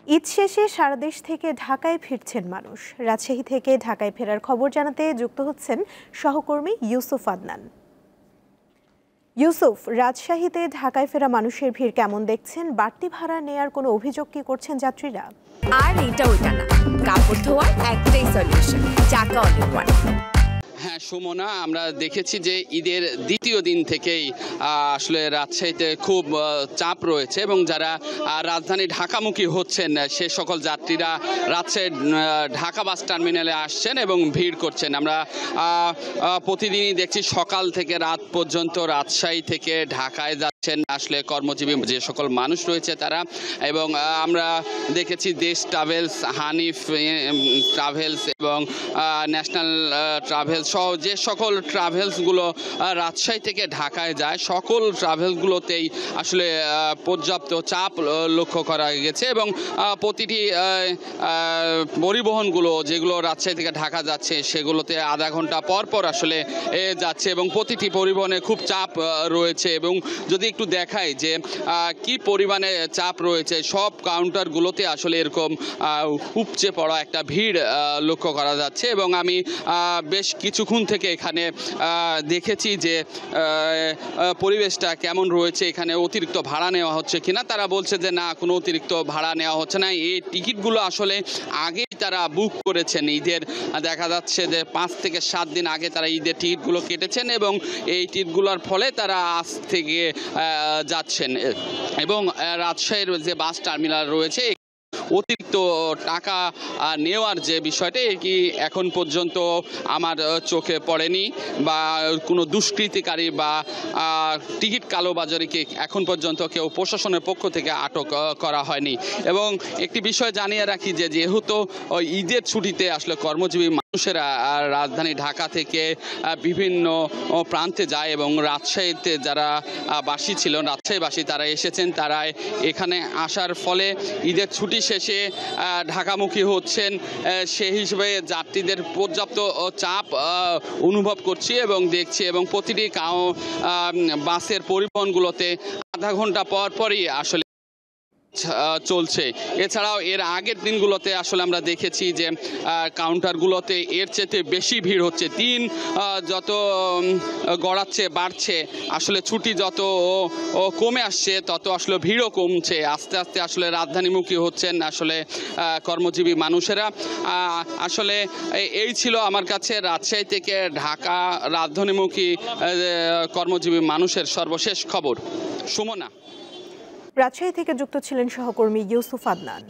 ঈদ শেষে সারা দেশ থেকে ঢাকায় ফিরছেন মানুষ। রাজশাহী থেকে ঢাকায় ফেরার খবর জানাতে যুক্ত হচ্ছেন সহকর্মী ইউসুফ আদনান। ইউসুফ, রাজশাহীতে ঢাকায় ফেরা মানুষের ভিড় কেমন দেখছেন? বাড়তি ভাড়া নেয়ার কোনো অভিযোগ কি করছেন যাত্রীরা? আর এটা ওইটা না, কাপড় ধোয়ার একটাই সলিউশন, চাকা অনেক। হ্যাঁ সুমনা, আমরা দেখেছি যে ঈদের দ্বিতীয় দিন থেকেই আসলে রাজশাহীতে খুব চাপ রয়েছে এবং যারা রাজধানী ঢাকামুখী হচ্ছেন সে সকল যাত্রীরা রাজশাহী ঢাকা বাস টার্মিনালে আসছেন এবং ভিড় করছেন। আমরা প্রতিদিনই দেখছি সকাল থেকে রাত পর্যন্ত রাজশাহী থেকে ঢাকায় যাচ্ছেন আসলে কর্মজীবী যে সকল মানুষ রয়েছে তারা। এবং আমরা দেখেছি দেশ ট্রাভেলস, হানিফ ট্রাভেলস এবং ন্যাশনাল ট্রাভেলস সহ যে সকল ট্রাভেলসগুলো রাজশাহী থেকে ঢাকায় যায় সকল ট্রাভেলসগুলোতেই আসলে পর্যাপ্ত চাপ লক্ষ্য করা গেছে এবং প্রতিটি পরিবহনগুলো যেগুলো রাজশাহী থেকে ঢাকা যাচ্ছে সেগুলোতে আধা ঘন্টা পর পর আসলে যাচ্ছে এবং প্রতিটি পরিবহনে খুব চাপ রয়েছে। এবং যদি একটু দেখাই যে কি পরিমাণে চাপ রয়েছে, সব কাউন্টারগুলোতে আসলে এরকম উপচে পড়া একটা ভিড় লক্ষ্য করা যাচ্ছে। এবং আমি বেশ কিছুক্ষণ থেকে এখানে দেখেছি যে পরিবেশটা কেমন রয়েছে, এখানে অতিরিক্ত ভাড়া নেওয়া হচ্ছে কিনা। তারা বলছে যে না, কোনো অতিরিক্ত ভাড়া নেওয়া হচ্ছে না। এই টিকিটগুলো আসলে আগেই তারা বুক করেছেন ঈদের, দেখা যাচ্ছে যে 5 থেকে 7 দিন আগে তারা ঈদের টিকিটগুলো কেটেছেন এবং এই টিকিটগুলোর ফলে তারা আজ থেকে যাচ্ছেন। এবং রাজশাহীর যে বাস টার্মিনাল রয়েছে অতিরিক্ত টাকা নেওয়ার যে বিষয়টা কি এখন পর্যন্ত আমার চোখে পড়েনি বা কোনো দুষ্কৃতিকারী বা টিকিট কালোবাজারিকে এখন পর্যন্ত কেউ প্রশাসনের পক্ষ থেকে আটক করা হয়নি। এবং একটি বিষয় জানিয়ে রাখি যে যেহেতু ঈদের ছুটিতে আসলে কর্মজীবী মানুষেরা রাজধানী ঢাকা থেকে বিভিন্ন প্রান্তে যায় এবং রাজশাহীতে যারা বাসী ছিলেন, রাজশাহীবাসী তারা এসেছেন, তারা এখানে আসার ফলে ঈদের ছুটি শেষে ঢাকামুখী হচ্ছেন। সেই হিসেবে যাত্রীদের পর্যাপ্ত চাপ অনুভব করছি এবং দেখছি এবং প্রতিটি বাসের পরিবহনগুলোতে আধা ঘন্টা পর পরই আসলে চলছে। এছাড়াও এর আগের দিনগুলোতে আসলে আমরা দেখেছি যে কাউন্টারগুলোতে এর চেয়ে বেশি ভিড় হচ্ছে। দিন যত গড়াচ্ছে বাড়ছে, আসলে ছুটি যত কমে আসছে তত আসলে ভিড়ও কমছে। আস্তে আস্তে আসলে রাজধানীমুখী হচ্ছেন আসলে কর্মজীবী মানুষেরা। আসলে এই ছিল আমার কাছে রাজশাহী থেকে ঢাকা রাজধানীমুখী কর্মজীবী মানুষের সর্বশেষ খবর। সুমনা। রাজশাহী থেকে যুক্ত ছিলেন সহকর্মী ইউসুফ আদনান।